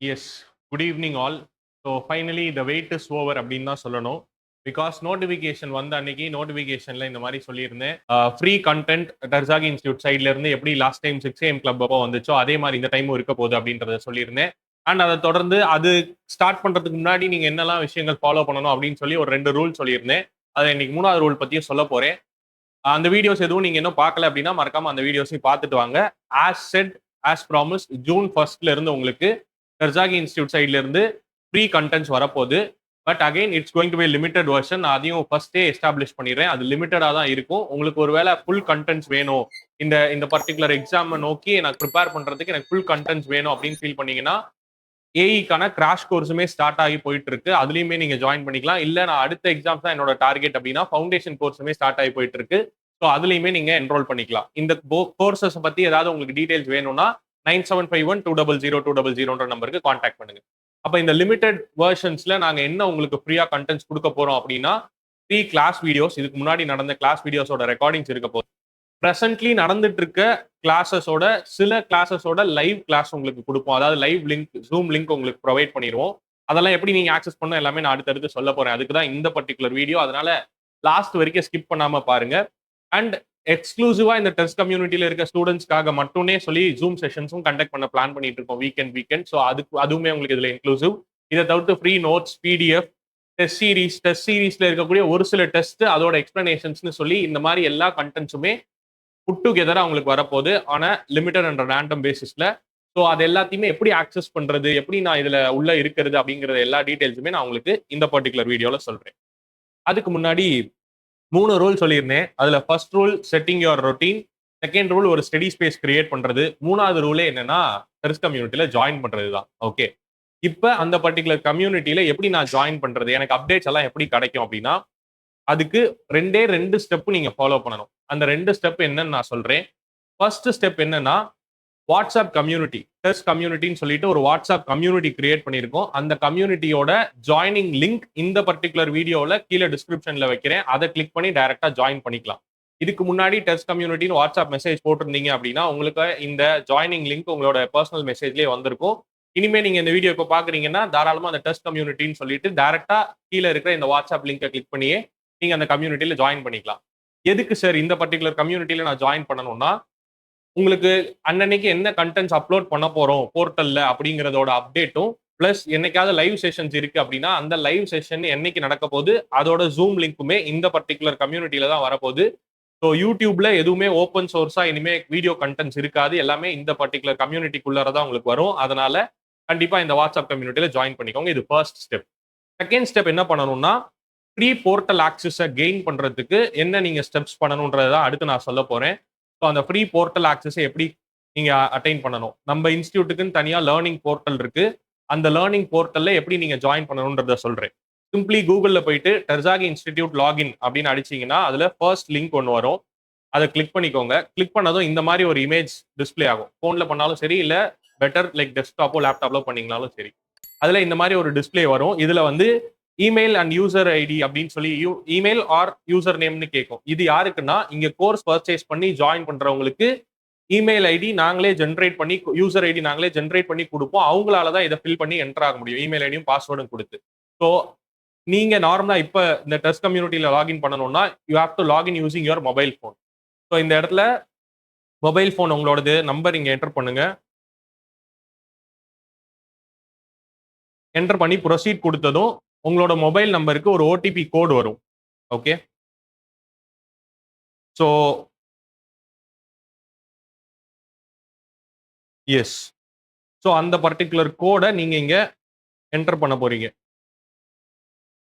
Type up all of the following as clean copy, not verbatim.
S. Good evening all. So finally the wait is over அப்படின்னு தான் சொல்லணும். Because notification வந்த அன்னைக்கு நோட்டிஃபிகேஷன்ல இந்த மாதிரி சொல்லியிருந்தேன். ஃப்ரீ கண்டென்ட் டர்சாகி இன்ஸ்டியூட் சைட்ல இருந்து எப்படி லாஸ்ட் டைம் 6 AM கிளப் அப்போ வந்துச்சோ அதே மாதிரி இந்த டைமும் இருக்க போகுது அப்படின்றத சொல்லியிருந்தேன். அண்ட் அதை தொடர்ந்து அது ஸ்டார்ட் பண்றதுக்கு முன்னாடி நீங்க என்னெல்லாம் விஷயங்கள் ஃபாலோ பண்ணணும் அப்படின்னு சொல்லி ஒரு 2 ரூல் சொல்லியிருந்தேன். அதை இன்னைக்கு 3வது ரூல் பத்தியும் சொல்ல போறேன். அந்த வீடியோஸ் எதுவும் நீங்க இன்னும் பார்க்கல அப்படின்னா மறக்காம அந்த வீடியோஸையும் பார்த்துட்டு வாங்க. As said as promise June 1 இருந்து உங்களுக்கு டர்சாகி இன்ஸ்டியூட் சைட்ல இருந்து ஃப்ரீ கண்டென்ட்ஸ் வரப்போகுது. But again it's going to be limited version. அதையும் ஃபர்ஸ்டே எஸ்டாப்ளிஷ் பண்ணிடுறேன். அது லிமிட்டடா தான் இருக்கும். உங்களுக்கு ஒருவேளை ஃபுல் கண்டென்ட்ஸ் வேணும், இந்த இந்த பர்டிகுலர் எக்ஸாம் நோக்கி எனக்கு ப்ரிப்பேர் பண்றதுக்கு எனக்கு ஃபுல் கண்டென்ட்ஸ் வேணும் அப்படின்னு ஃபீல் பண்ணீங்கன்னா ஏஇக்கான கிராஷ் கோர்ஸுமே ஸ்டார்ட் ஆகி போயிட்டு இருக்கு. அதுலயுமே நீங்க ஜாயின் பண்ணிக்கலாம். இல்ல நான் அடுத்த எக்ஸாம்ஸ் தான் என்னோட டார்கெட் அப்படின்னா ஃபவுண்டேஷன் கோர்ஸுமே ஸ்டார்ட் ஆகி போயிட்டு இருக்கு. ஸோ அதுலயுமே நீங்க என்ரோல் பண்ணிக்கலாம். இந்த கோர்சஸ் பத்தி ஏதாவது உங்களுக்கு டீடைல்ஸ் வேணும்னா 9751200200 நம்பருக்கு கான்டாக்ட் பண்ணுங்க. அப்ப இந்த லிமிடெட் வெர்ஷன்ஸ்ல நாங்க என்ன உங்களுக்கு ஃப்ரீயா கண்டென்ட்ஸ் கொடுக்க போறோம் அப்படின்னா 3 கிளாஸ் வீடியோஸ், இதுக்கு முன்னாடி நடந்த கிளாஸ் வீடியோஸோட ரெக்கார்டிங்ஸ் இருக்க போகுது. பிரசன்ட்லி நடந்துட்டு இருக்க கிளாஸஸோட சில கிளாஸஸோட லைவ் கிளாஸ் உங்களுக்கு கொடுப்போம். அதாவது லைவ் லிங்க், ஜூம் லிங்க் உங்களுக்கு ப்ரொவைட் பண்ணிடுவோம். அதெல்லாம் எப்படி நீங்க ஆக்சஸ் பண்ணணும் எல்லாமே நான் அடுத்தடுத்து சொல்ல போறேன். அதுக்கு தான் இந்த பர்டிகுலர் வீடியோ. அதனால லாஸ்ட் வரைக்கும் ஸ்கிப் பண்ணாம பாருங்க. அண்ட் எக்ஸ்க்ளூசிவா இந்த டெஸ்ட் கம்யூனிட்டியில இருக்க ஸ்டூடெண்ட்ஸ்க்காக மட்டுமே சொல்லி ஜூம் செஷன்ஸும் கண்டக்ட் பண்ண பிளான் பண்ணிட்டு இருக்கோம் வீக்கெண்ட். ஸோ அதுவுமே உங்களுக்கு இதுல இன்க்ளூசிவ். இதை தவிர்த்து ஃப்ரீ நோட்ஸ், பிடிஎஃப், டெஸ்ட் சீரீஸ்ல இருக்கக்கூடிய ஒரு சில டெஸ்ட், அதோட எக்ஸ்பிளனேஷன்ஸ்னு சொல்லி இந்த மாதிரி எல்லா கண்டென்ட்ஸுமே புட் டுகெதரா உங்களுக்கு வரப்போகுது. ஆனா லிமிடெட் அண்ட் ரேண்டம் பேசிஸ்ல. ஸோ அது எல்லாத்தையுமே எப்படி ஆக்சஸ் பண்றது, எப்படி நான் இதுல உள்ள இருக்கிறது அப்படிங்கிற எல்லா டீடைல்ஸுமே நான் உங்களுக்கு இந்த பர்டிகுலர் வீடியோல சொல்றேன். அதுக்கு முன்னாடி 3 ரூல் சொல்லியிருந்தேன். அதுல first rule setting your routine, second rule ஒரு ஸ்டடி ஸ்பேஸ் கிரியேட் பண்றது, 3வது ரூலே என்னன்னா டெஸ்ட் கம்யூனிட்டியில ஜாயின் பண்றது தான். ஓகே, இப்ப அந்த பர்டிகுலர் கம்யூனிட்டியில எப்படி நான் ஜாயின் பண்றது, எனக்கு அப்டேட்ஸ் எல்லாம் எப்படி கிடைக்கும் அப்படின்னா அதுக்கு 2 ஸ்டெப் நீங்க ஃபாலோ பண்ணணும். அந்த 2 ஸ்டெப் என்னன்னு நான் சொல்றேன். ஃபர்ஸ்ட் ஸ்டெப் என்னன்னா வாட்ஸ்அப் கம்யூனிட்டி, டெஸ்ட் கம்யூனிட்டின்னு சொல்லிட்டு ஒரு வாட்ஸ்அப் கம்யூனிட்டி கிரியேட் பண்ணியிருக்கோம். அந்த கம்யூனிட்டியோட ஜாயினிங் லிங்க் இந்த பர்டிகுலர் வீடியோல கீழே டிஸ்கிரிப்ஷன்ல வைக்கிறேன். அதை கிளிக் பண்ணி டைரக்டா ஜாயின் பண்ணிக்கலாம். இதுக்கு முன்னாடி டெஸ்ட் கம்யூனிட்டின்னு வாட்ஸ்அப் மெசேஜ் போட்டிருந்தீங்க அப்படின்னா உங்களுக்கு இந்த ஜாயினிங் லிங்க் உங்களோட பர்சனல் மெசேஜ்லேயே வந்திருக்கும். இனிமே நீங்க இந்த வீடியோ இப்போ பாக்குறீங்கன்னா தாராளமா அந்த டெஸ்ட் கம்யூனிட்டின்னு சொல்லிட்டு டைரக்டா கீழே இருக்கிற இந்த வாட்ஸ்அப் லிங்கை கிளிக் பண்ணியே நீங்க அந்த கம்யூனிட்டியில ஜாயின் பண்ணிக்கலாம். எதுக்கு சார் இந்த பர்டிகுலர் கம்யூனிட்டியில நான் ஜாயின் பண்ணணும்னா உங்களுக்கு அன்னன்னைக்கு என்ன கண்டென்ட்ஸ் அப்லோட் பண்ண போறோம் போர்ட்டல்ல அப்படிங்கிறதோட அப்டேட்டும், பிளஸ் என்னைக்காவது லைவ் செஷன்ஸ் இருக்கு அப்படின்னா அந்த லைவ் செஷன் என்னைக்கு நடக்க போகுது அதோட ஜூம் லிங்க்குமே இந்த பர்டிகுலர் கம்யூனிட்டியில தான் வரப்போகுது. ஸோ யூடியூப்ல எதுவுமே ஓப்பன் சோர்ஸா இனிமே வீடியோ கண்டென்ட்ஸ் இருக்காது. எல்லாமே இந்த பர்டிகுலர் கம்யூனிட்டிக்குள்ளார தான் உங்களுக்கு வரும். அதனால கண்டிப்பா இந்த வாட்ஸ்அப் கம்யூனிட்டியில ஜாயின் பண்ணிக்கோங்க. இது ஃபர்ஸ்ட் ஸ்டெப். செகண்ட் ஸ்டெப் என்ன பண்ணணும்னா ஃப்ரீ போர்ட்டல் ஆக்சஸை கெயின் பண்றதுக்கு என்ன நீங்க ஸ்டெப்ஸ் பண்ணணும்ன்றதை தான் அடுத்து நான் சொல்ல போறேன். ஸோ அந்த ஃப்ரீ போர்ட்டல் ஆக்சஸை எப்படி நீங்க அட்டைன் பண்ணணும், நம்ம இன்ஸ்டியூட்டுக்குன்னு தனியா லேர்னிங் போர்ட்டல் இருக்கு. அந்த லேர்னிங் போர்ட்டல்ல எப்படி நீங்க ஜாயின் பண்ணணும்ன்றத சொல்றேன். சிம்பிளி கூகுள்ல போயிட்டு டர்சாகி இன்ஸ்டிடியூட் லாகின் அப்படின்னு அடிச்சீங்கன்னா அதுல ஃபர்ஸ்ட் லிங்க் ஒன்று வரும். அதை கிளிக் பண்ணிக்கோங்க. கிளிக் பண்ணதும் இந்த மாதிரி ஒரு இமேஜ் டிஸ்பிளே ஆகும். போன்ல பண்ணாலும் சரி, இல்ல பெட்டர் லைக் டெஸ்க்டாப்போ லேப்டாப்லோ பண்ணீங்கனாலும் சரி. அதுல இந்த மாதிரி ஒரு டிஸ்பிளே வரும். இதுல வந்து இமெயில் அண்ட் யூசர் ஐடி அப்படின்னு சொல்லி இமெயில் ஆர் யூசர் நேம்னு கேட்கும். இது யாருக்குன்னா இங்க கோர்ஸ் பர்ச்சேஸ் பண்ணி ஜாயின் பண்றவங்களுக்கு இமெயில் ஐடி நாங்களே ஜென்ரேட் பண்ணி, யூசர் ஐடி நாங்களே ஜென்ரேட் பண்ணி கொடுப்போம். அவங்களால தான் இதை ஃபில் பண்ணி என்டர் ஆக முடியும், இமெயில் ஐடியும் பாஸ்வேர்டும் கொடுத்து. ஸோ நீங்க நார்மலா இப்ப இந்த டெஸ்ட் கம்யூனிட்டியில லாகின் பண்ணணும்னா you have to login using your mobile phone. So இந்த இடத்துல மொபைல் ஃபோன் உங்களோடது நம்பர் இங்க என்டர் பண்ணுங்க. என்டர் பண்ணி ப்ரொசீட் கொடுத்ததும் உங்களோட மொபைல் நம்பருக்கு ஒரு ஓடிபி கோட் வரும். ஓகே, ஸோ எஸ், ஸோ அந்த பர்டிகுலர் கோடை நீங்க இங்க என்டர் பண்ண போறீங்க.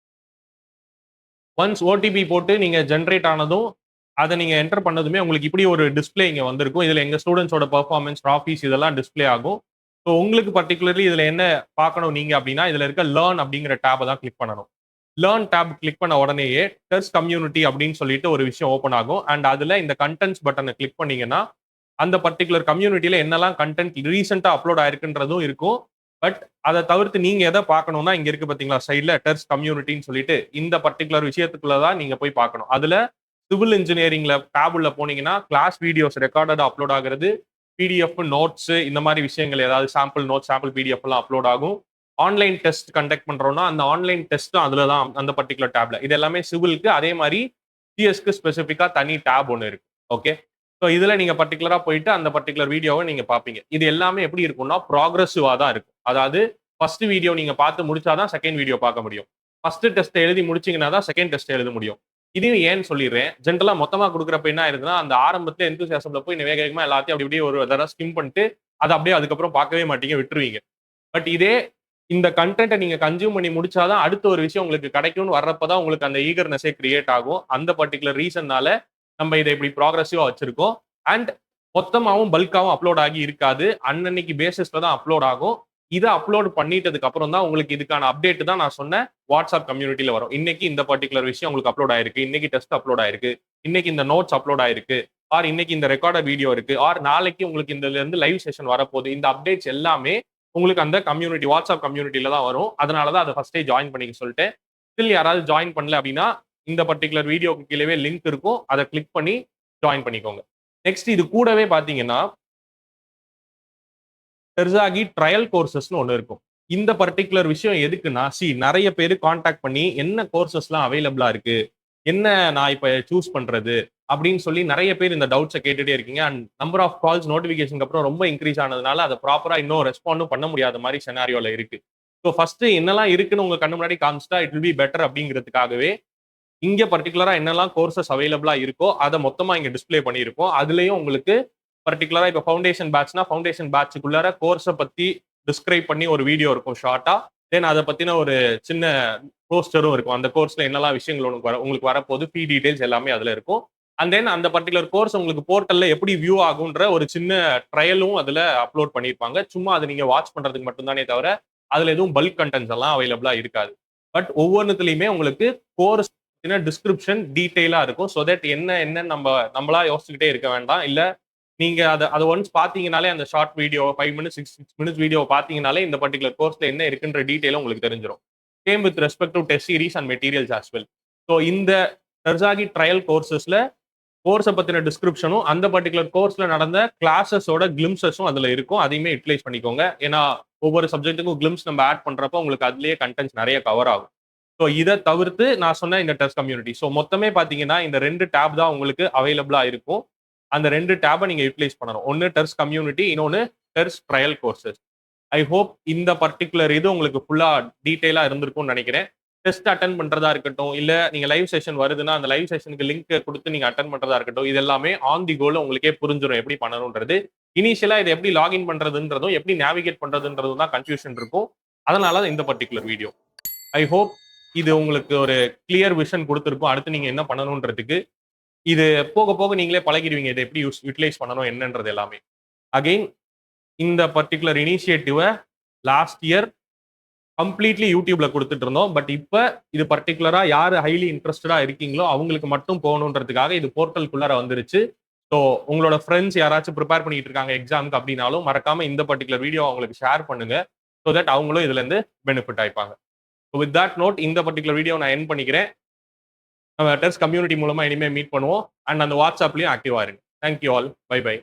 ஒன்ஸ் ஓடிபி போட்டு நீங்க ஜென்ரேட் ஆனதும் அதை நீங்க என்டர் பண்ணதுமே உங்களுக்கு இப்படி ஒரு டிஸ்பிளே இங்க வந்திருக்கும். இதுல எங்க ஸ்டூடெண்ட்ஸோட பெர்ஃபார்மன்ஸ், ட்ராஃபீஸ் இதெல்லாம் டிஸ்பிளே ஆகும். ஸோ உங்களுக்கு பர்டிகுலர்லி இதுல என்ன பார்க்கணும் நீங்க அப்படின்னா இதுல இருக்க லேர்ன் அப்படிங்கிற டேபை தான் கிளிக் பண்ணணும். லேர்ன் டேப் கிளிக் பண்ண உடனேயே டெஸ்ட் கம்யூனிட்டி அப்படின்னு சொல்லிட்டு ஒரு விஷயம் ஓப்பன் ஆகும். அண்ட் அதுல இந்த கண்டென்ட்ஸ் பட்டனை கிளிக் பண்ணீங்கன்னா அந்த பர்டிகுலர் கம்யூனிட்டியில என்னெல்லாம் கண்டென்ட் ரீசெண்டா அப்லோட் ஆயிருக்குன்றதும் இருக்கும். பட் அதை தவிர்த்து நீங்க எதை பார்க்கணும்னா இங்க இருக்கு பாத்தீங்களா சைட்ல டெஸ்ட் கம்யூனிட்டின்னு சொல்லிட்டு இந்த பர்டிகுலர் விஷயத்துக்குள்ளதான் நீங்க போய் பார்க்கணும். அதுல சிவில் இன்ஜினியரிங்ல டேப் உள்ள போனீங்கன்னா கிளாஸ் வீடியோஸ் ரெக்கார்டட் அப்லோட் ஆகுறது, பிடிஎஃப் நோட்ஸ் இந்த மாதிரி விஷயங்கள் ஏதாவது சாம்பிள் நோட்ஸ் சாம்பிள் பிடிஎஃப் எல்லாம் அப்லோட் ஆகும். ஆன்லைன் டெஸ்ட் கண்டக்ட் பண்றோம்னா அந்த ஆன்லைன் டெஸ்ட்டும் அதுல தான் அந்த பர்டிகுலர் டேப்ல. இது எல்லாமே சிவிலுக்கு. அதே மாதிரி சிஎஸ்க்கு ஸ்பெசிஃபிக்கா தனி டேப் ஒன்று இருக்கு. ஓகே. ஸோ இதுல நீங்க பர்டிகுலரா போயிட்டு அந்த பர்டிகுலர் வீடியோவை நீங்க பார்ப்பீங்க. இது எல்லாமே எப்படி இருக்கும்னா ப்ராக்ரஸிவா தான் இருக்கும். அதாவது ஃபர்ஸ்ட் வீடியோ நீங்க பார்த்து முடிச்சாதான் செகண்ட் வீடியோ பார்க்க முடியும். ஃபர்ஸ்ட் டெஸ்ட் எழுதி முடிச்சீங்கன்னா தான் செகண்ட் டெஸ்ட் எழுத முடியும். இதையும் ஏன்னு சொல்லிடுறேன். ஜென்ரலா மொத்தமா குடுக்குறப்ப என்ன ஆயிருதுன்னா, அந்த ஆரம்பத்துல எந்தூசியாசம்ல போய் வேக வேகமா எல்லாத்தையும் அப்படி இப்படியே ஒரு தடவை ஸ்கிம் பண்ணிட்டு, அத அப்படியே அதுக்கப்புறம் பார்க்கவே மாட்டீங்க, விட்டுருவீங்க. பட் இதே இந்த கன்டென்ட்ட நீங்க கன்சியூம் பண்ணி முடிச்சா தான் அடுத்த ஒரு விஷயம் உங்களுக்கு கிடைக்கும்னு வர்றப்ப தான் உங்களுக்கு அந்த ஈகர்னஸே கிரியேட் ஆகும். அந்த பர்ட்டிகுலர் ரீசன்னால நம்ம இத இப்படி ப்ராக்ரசிவா வச்சிருக்கோம். அண்ட் மொத்தமாவும் பல்க்காவும் அப்லோட் ஆகி இருக்காது. அன்னன்னைக்கு பேசிஸ்ல தான் அப்லோட் ஆகும். இத அப்லோட் பண்ணிட்டதுக்கு அப்புறம் தான் உங்களுக்கு இதுக்கான அப்டேட் தான் நான் சொன்ன வாட்ஸ்அப் கம்யூனிட்டில வரும். இன்னைக்கு இந்த பர்ட்டிகுலர் விஷயம் உங்களுக்கு அப்லோட் ஆயிருக்கு. இன்னைக்கு டெஸ்ட் அப்லோட் ஆயிருக்கு. இன்னைக்கு இந்த நோட்ஸ் அப்லோட் ஆயிருக்கு. ஆர் இன்னைக்கு இந்த ரெக்கார்டட் வீடியோ இருக்கு. ஆர் நாளைக்கு உங்களுக்கு இதுல இருந்து லைவ் செஷன் வரப்போகுது. இந்த அப்டேட்ஸ் எல்லாமே உங்களுக்கு அந்த கம்யூனிட்டி வாட்ஸ்அப் கம்யூனிட்டில தான் வரும். அதனால தான் அத ஃபர்ஸ்ட்டே ஜாயின் பண்ணிக்க சொல்லிட்டேன். ஸ்டில் யாராவது ஜாயின் பண்ணல அப்படின்னா, இந்த பர்ட்டிகுலர் வீடியோக்கு கீழவே லிங்க் இருக்கும். அத கிளிக் பண்ணி ஜாயின் பண்ணிக்கோங்க. நெக்ஸ்ட் இது கூடவே பார்த்தீங்கன்னா, Terzaghi ட்ரையல் கோர்சஸ்ன்னு ஒண்ணு இருக்கும். இந்த பர்ட்டிகுலர் விஷயம் எதுக்குன்னா, நெறைய பேரு கான்டாக்ட் பண்ணி என்ன கோர்சஸ்லாம் அவைலபிளா இருக்கு? என்ன நான் இப்ப சூஸ் பண்றது? அப்படின்னு சொல்லி நெறைய பேர் இந்த டவுட்ஸ கேட்டுட்டே இருக்கீங்க. அண்ட் நம்பர் ஆஃப் கால்ஸ் நோட்டிஃபிகேஷனுக்கு அப்புறம் ரொம்ப இன்கிரீஸ் ஆனதுனால, அத ப்ராப்பரா இன்னும் ரெஸ்பாண்டும் பண்ண முடியாத மாரி சினாரியோல இருக்கு. ஸோ ஃபர்ஸ்ட் என்னலாம் இருக்குன்னு உங்க கண்ணு முன்னாடி காமிச்சுட்டா, இட் வில் பி பெட்டர் அப்படிங்கிறதுக்காகவே, இங்க பர்ட்டிகுலரா என்னலாம் கோர்சஸ் அவைலபிளா இருக்கோ, அத மொத்தமா இங்க டிஸ்ப்ளே பண்ணியிருக்கோம். அதுலயும் உங்களுக்கு பர்ட்டிகுலரா இப்ப ஃபவுண்டேஷன் பேட்ச்னா, ஃபவுண்டேஷன் பேட்ச்க்குள்ளார கோர்ஸ பத்தி டிஸ்கிரைப் பண்ணி ஒரு வீடியோ இருக்கும் ஷார்ட்டா. தென் அத பத்தின ஒரு சின்ன போஸ்டரும் இருக்கும். அந்த கோர்ஸ்ல என்னலாம் விஷயங்கள் உங்களுக்கு வரப்போகுது, ஃபீ டீடைல்ஸ் எல்லாமே அதுல இருக்கும். அண்ட் தென் அந்த பர்ட்டிகுலர் கோர்ஸ் உங்களுக்கு போர்ட்டல்ல எப்படி வியூ ஆகுன்ற ஒரு சின்ன ட்ரையலும் அதுல அப்லோட் பண்ணியிருப்பாங்க. சும்மா அத நீங்க வாட்ச் பண்றதுக்கு மட்டும் தானே தவிர, அதுல எதுவும் பல்க் கன்டென்ட்ஸ் எல்லாம் அவைலபிளா இருக்காது. பட் ஒவ்வொன்னுத்துலயுமே உங்களுக்கு கோர்ஸ் பத்தின டிஸ்கிரிப்ஷன் டீடைலா இருக்கும். சோ தட் என்னன்னு நம்மளா யோசிச்சுக்கிட்டே இருக்க வேண்டாம். இல்ல நீங்க அத ஒன்ஸ் பார்த்தீங்கனாலே அந்த short video 5 minutes 6 minutes video பார்த்தீங்கனாலே இந்த பர்ட்டிகுலர் கோர்ஸ்ல என்ன இருக்குன்ற டீடைலும் உங்களுக்கு தெரிஞ்சிரும். Same with respect to test series and materials as well. So இந்த Terzaghi ட்ரையல் கோர்சஸ்ல கோர்ஸ பத்தின டிஸ்கிரிப்ஷனும் அந்த பர்ட்டிகுலர் கோர்ஸ்ல நடந்த கிளாஸஸோட கிளிம்சஸும் அதுல இருக்கும். அதையுமே யூட்டிலைஸ் பண்ணிக்கோங்க. ஏன்னா ஒவ்வொரு சப்ஜெக்ட்டுக்கும் கிளிம்ஸ் நம்ம ஆட் பண்றப்போ உங்களுக்கு அதுலயே கண்டென்ட்ஸ் நெறைய கவர் ஆகும். ஸோ இத தவிர்த்து நான் சொன்ன இந்த டெஸ்ட் கம்யூனிட்டி. ஸோ மொத்தமே பார்த்தீங்கன்னா, இந்த 2 டேப் தான் உங்களுக்கு அவைலபிளா இருக்கும். அந்த 2 டேப்ப நீங்க யூட்டிலைஸ் பண்ணணும். ஒண்ணு டெர்ஸ் கம்யூனிட்டி, இன்னொன்னு டெர்ஸ் ட்ரையல் கோர்சஸ். ஐ ஹோப் இந்த பர்ட்டிகுலர் இது உங்களுக்கு ஃபுல்லா டீடைலா இருந்திருக்கும்னு நெனைக்கிறேன். டெஸ்ட் அட்டெண்ட் பண்றதா இருக்கட்டும், இல்ல நீங்க லைவ் செஷன் வருதுன்னா, அந்த லைவ் செஷனுக்கு லிங்க் குடுத்து நீங்க அட்டெண்ட் பண்றதா இருக்கட்டும், இது எல்லாமே ஆன் தி கோல உங்களுக்கே புரிஞ்சிரும் எப்படி பண்ணணும்ன்றது. இனிஷியலா இத எப்படி லாகின் பண்றதுன்றதும், எப்படி நேவிகேட் பண்றதுன்றதும் தான் கன்ஃப்யூஷன் இருக்கும். அதனால தான் இந்த பர்ட்டிகுலர் வீடியோ. ஐ ஹோப் இது உங்களுக்கு ஒரு கிளியர் விஷன் குடுத்திருக்கும். அடுத்து நீங்க என்ன பண்ணணும்ன்றதுக்கு. இது போக போக நீங்களே பழகிடுவீங்க. இத எப்படி யுட்டிலைஸ் பண்ணணும் என்னன்றது எல்லாமே. அகைன் இந்த பர்ட்டிகுலர் இனிஷியேட்டிவ லாஸ்ட் இயர் கம்ப்ளீட்லி யூடியூப்ல குடுத்துட்டு இருந்தோம். பட் இப்ப இது பர்ட்டிகுலரா யாரு ஹைலி இன்ட்ரஸ்டடா இருக்கீங்களோ அவங்களுக்கு மட்டும் போகணுன்றதுக்காக இது போர்ட்டலுக்குள்ளார வந்துருச்சு. ஸோ உங்களோட ஃப்ரெண்ட்ஸ் யாராச்சும் ப்ரிப்பேர் பண்ணிட்டு இருக்காங்க எக்ஸாம்க்கு அப்படின்னாலும் மறக்காம இந்த பர்ட்டிகுலர் வீடியோ அவங்களுக்கு ஷேர் பண்ணுங்க. ஸோ தட் அவங்களும் இதுல இருந்து பெனிஃபிட் ஆயிப்பாங்க. வித் தட் நோட் இந்த பர்ட்டிகுலர் வீடியோ நான் எண்ட் பண்ணிக்கிறேன். நம்ம டெஸ்ட் கம்யூனிட்டி மூலமா இனிமே மீட் பண்ணுவோம். அண்ட் அந்த வாட்ஸ்அப்லயும் ஆக்டிவா இருங்க. Thank you all. Bye by.